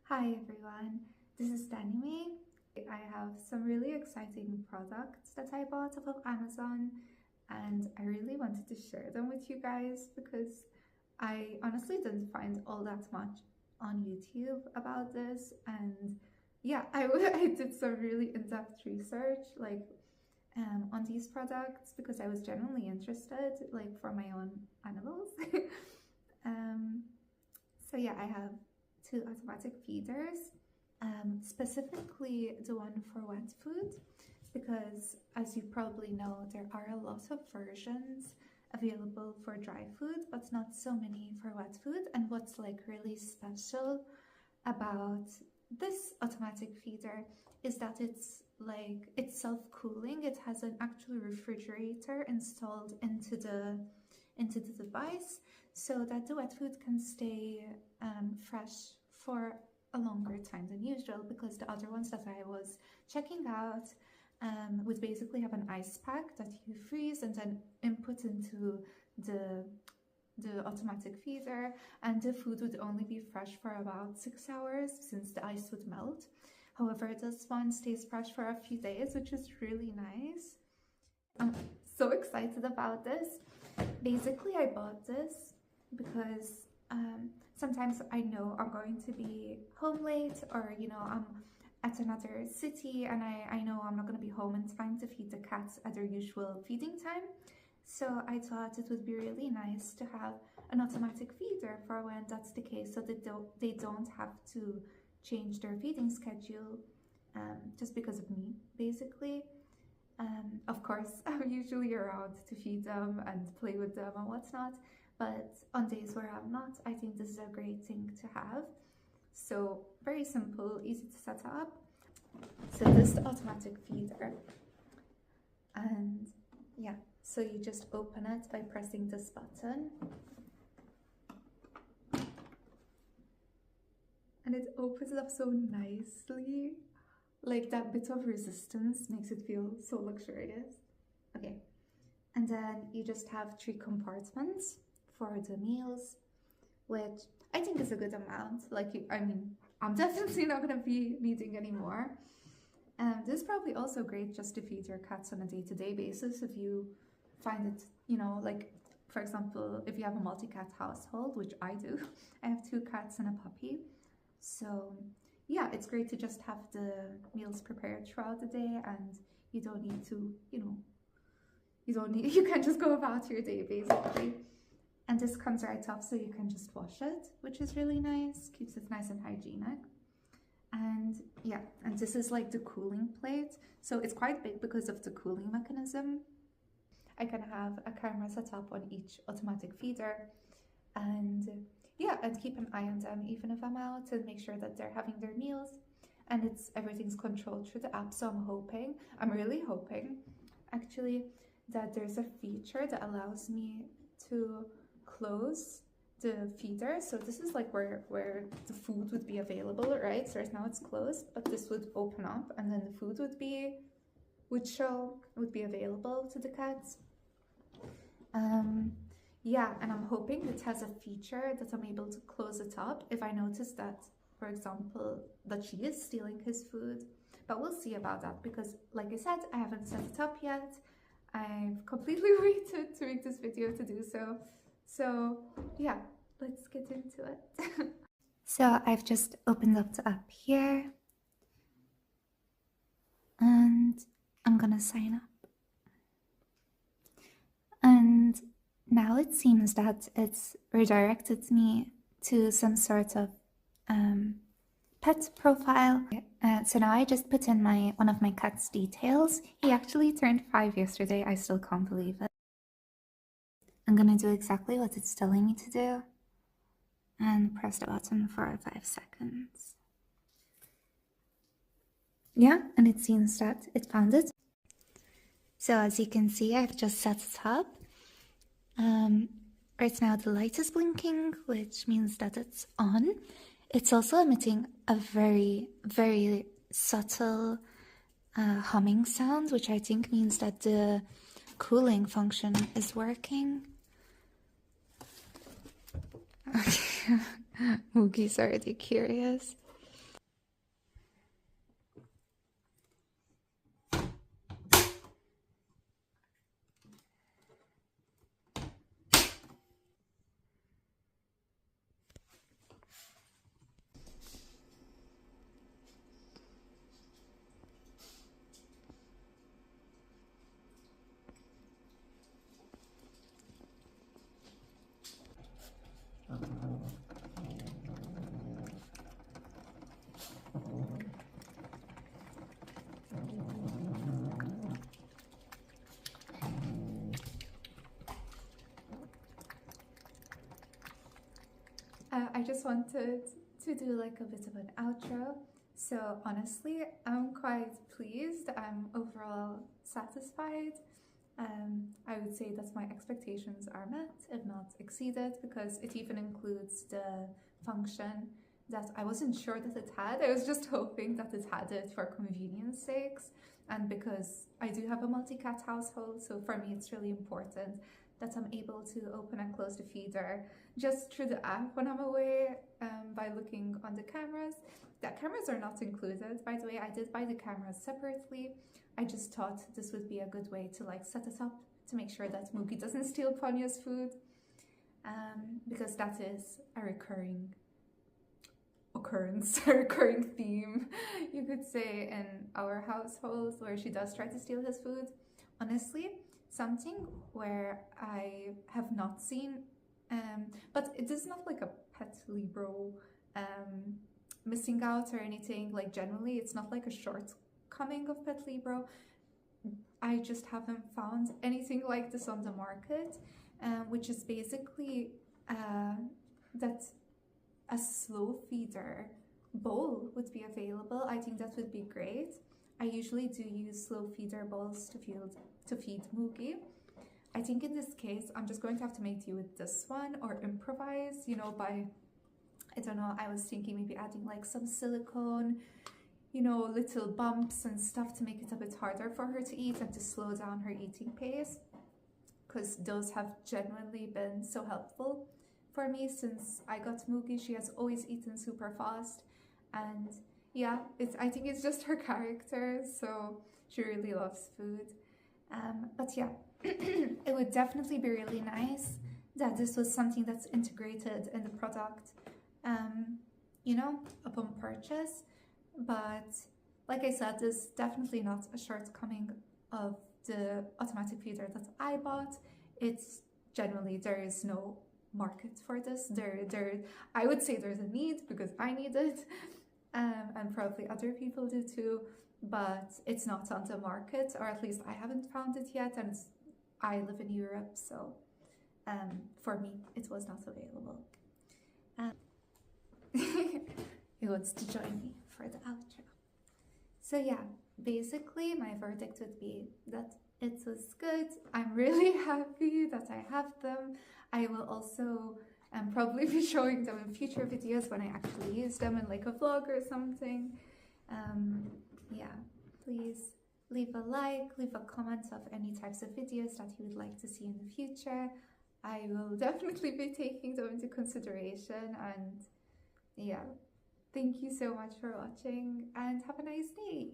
Hi everyone, this is Danny. I have some really exciting products that I bought off of Amazon and I really wanted to share them with you guys because I honestly didn't find all that much on YouTube about this. And yeah, I did some really in-depth research on these products because I was genuinely interested for my own animals. um, so yeah, I have two automatic feeders, specifically the one for wet food, because as you probably know, there are a lot of versions available for dry food, but not so many for wet food. And what's really special about this automatic feeder is that it's self-cooling. It has an actual refrigerator installed into the device so that the wet food can stay fresh for a longer time than usual, because the other ones that I was checking out would basically have an ice pack that you freeze and then input into the automatic feeder, and the food would only be fresh for about 6 hours since the ice would melt. However, this one stays fresh for a few days, which is really nice. I'm so excited about this. Basically, I bought this because sometimes I know I'm going to be home late, or I'm at another city and I know I'm not going to be home in time to feed the cats at their usual feeding time. So I thought it would be really nice to have an automatic feeder for when that's the case, so that they don't have to change their feeding schedule just because of me, basically. Of course, I'm usually around to feed them and play with them and whatnot, but on days where I'm not, I think this is a great thing to have. So very simple, easy to set up. So this is the automatic feeder, and yeah, so you just open it by pressing this button, and it opens up so nicely. Like, that bit of resistance makes it feel so luxurious. Okay, and then you just have 3 compartments for the meals, which I think is a good amount. I'm definitely not going to be needing any more. This is probably also great just to feed your cats on a day-to-day basis if you find it, for example, if you have a multi-cat household, which I do. I have 2 cats and a puppy. So yeah, it's great to just have the meals prepared throughout the day, and you don't need to, you can just go about your day basically. And this comes right off, so you can just wash it, which is really nice, keeps it nice and hygienic. And yeah, and this is like the cooling plate, so it's quite big because of the cooling mechanism. I can have a camera set up on each automatic feeder, and yeah, and keep an eye on them even if I'm out, and make sure that they're having their meals, and everything's controlled through the app. So I'm really hoping actually that there's a feature that allows me to close the feeder. So this is like where the food would be available, right? So right now it's closed, but this would open up and then the food would be available to the cats. Yeah, and I'm hoping it has a feature that I'm able to close it up if I notice that, for example, that she is stealing his food. But we'll see about that, because like I said, I haven't set it up yet. I've completely waited to make this video to do so. So yeah, let's get into it. So I've just opened up the app here, and I'm gonna sign up. And now it seems that it's redirected me to some sort of pet profile. So now I just put in one of my cat's details. He actually turned 5 yesterday. I still can't believe it. I'm gonna do exactly what it's telling me to do and press the button for 5 seconds. Yeah, and it seems that it found it. So as you can see, I've just set it up. Right now the light is blinking, which means that it's on. It's also emitting a very, very subtle humming sound, which I think means that the cooling function is working. Okay. Moogie's already curious. just wanted to do like a bit of an outro. So honestly, I'm quite pleased. I'm overall satisfied. I would say that my expectations are met, if not exceeded, because it even includes the function that I wasn't sure that it had. I was just hoping that it had it for convenience sakes, and because I do have a multi-cat household, so for me it's really important that I'm able to open and close the feeder just through the app when I'm away, by looking on the cameras. The cameras are not included, by the way. I did buy the cameras separately. I just thought this would be a good way to like set it up to make sure that Mookie doesn't steal Ponya's food, because that is a recurring occurrence, a recurring theme, you could say, in our household, where she does try to steal his food. Honestly, something where I have not seen, but it is not like a Petlibro missing out or anything. Like generally, it's not like a shortcoming of Petlibro. I just haven't found anything like this on the market, which is basically that a slow feeder bowl would be available. I think that would be great. I usually do use slow feeder bowls to feed Mookie. I think in this case, I'm just going to have to make do with this one or improvise, you know, by, I don't know, I was thinking maybe adding like some silicone, you know, little bumps and stuff to make it a bit harder for her to eat and to slow down her eating pace, because those have genuinely been so helpful for me since I got Mookie. She has always eaten super fast, and yeah, I think it's just her character, so she really loves food. But yeah, it would definitely be really nice that this was something that's integrated in the product, you know, upon purchase. But like I said, this is definitely not a shortcoming of the automatic feeder that I bought. It's generally, there is no market for this. I would say there's a need because I need it, and probably other people do too, but it's not on the market, or at least I haven't found it yet, and I live in Europe, so for me it was not available. He wants to join me for the outro. So yeah, basically my verdict would be that it was good. I'm really happy that I have them. I will also probably be showing them in future videos when I actually use them in like a vlog or something. Yeah, please leave a like, leave a comment of any types of videos that you would like to see in the future. I will definitely be taking them into consideration, and yeah, thank you so much for watching and have a nice day.